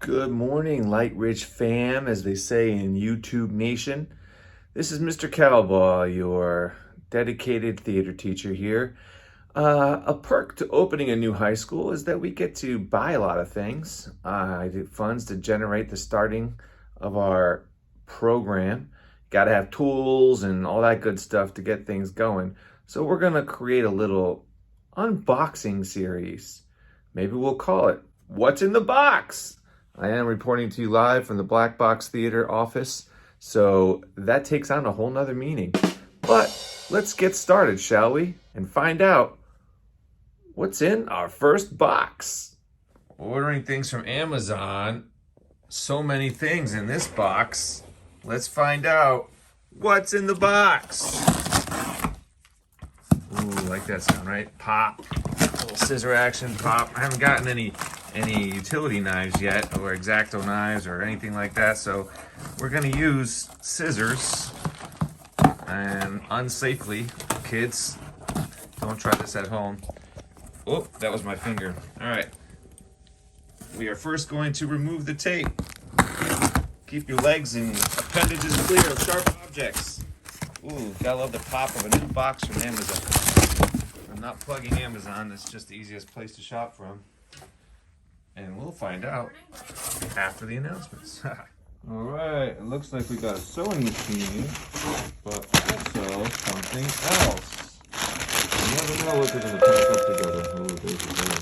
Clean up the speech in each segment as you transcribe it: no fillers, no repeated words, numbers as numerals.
Good morning, Lightridge fam, as they say in YouTube Nation. This is Mr. Cowboy, your dedicated theater teacher here. A perk to opening a new high school is that we get to buy a lot of things. I get funds to generate the starting of our program. Got to have tools and all that good stuff to get things going. So we're going to create a little unboxing series. Maybe we'll call it What's in the Box? I am reporting to you live from the Black Box Theater office, so that takes on a whole nother meaning. But let's get started, shall we? And find out what's in our first box. Ordering things from Amazon, so many things in this box. Let's find out what's in the box. Ooh, like that sound, right? Pop. Little scissor action, pop. I haven't gotten any utility knives yet, or X-Acto knives or anything like that, so we're going to use scissors. And unsafely, kids, don't try this at home. Oh, that was my finger. All right, we are first going to remove the tape. Keep your legs and appendages clear of sharp objects. Ooh, gotta love the pop of a new box from Amazon. I'm not plugging Amazon, that's just the easiest place to shop from. And we'll find out after the announcements. All right, it looks like we got a sewing machine, but also something else. You never know what they're going to pack up together. Oh, there's a bear.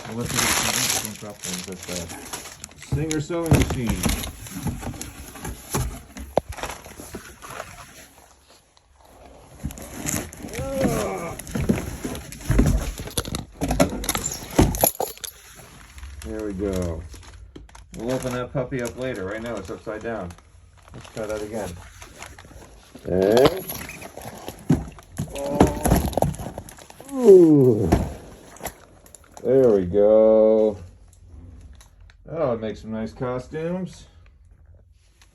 I'll let you get some drop things like that. Singer sewing machine. There we go. We'll open that puppy up later. Right now it's upside down. Let's try that again. And ooh, there we go. That'll make some nice costumes.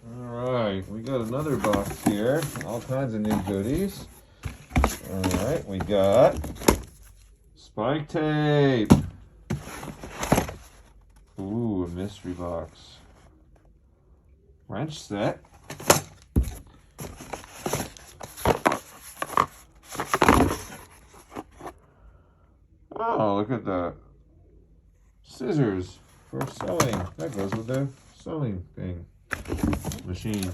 All right, we got another box here. All kinds of new goodies. All right, we got spike tape. Ooh, a mystery box. Wrench set. Oh, look at the scissors for sewing. That goes with the sewing thing. Machine.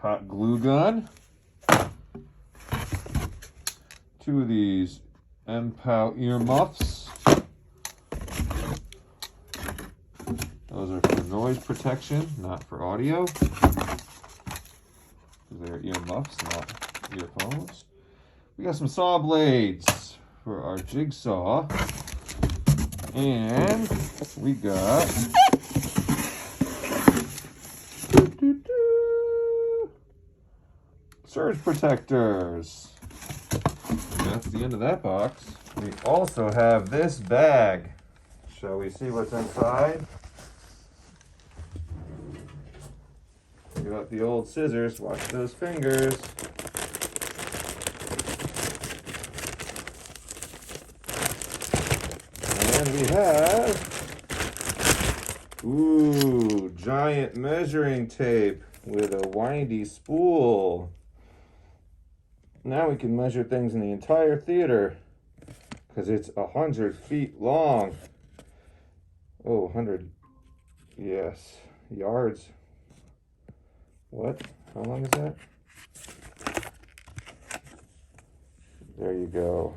Hot glue gun. Two of these M-POW earmuffs. Those are for noise protection, not for audio. They're earmuffs, not earphones. We got some saw blades for our jigsaw. And we got surge protectors. And that's the end of that box. We also have this bag. Shall we see what's inside? Take out the old scissors, watch those fingers. And we have, ooh, giant measuring tape with a windy spool. Now we can measure things in the entire theater because it's 100 feet long. Oh, 100, yes, yards. What? How long is that? There you go.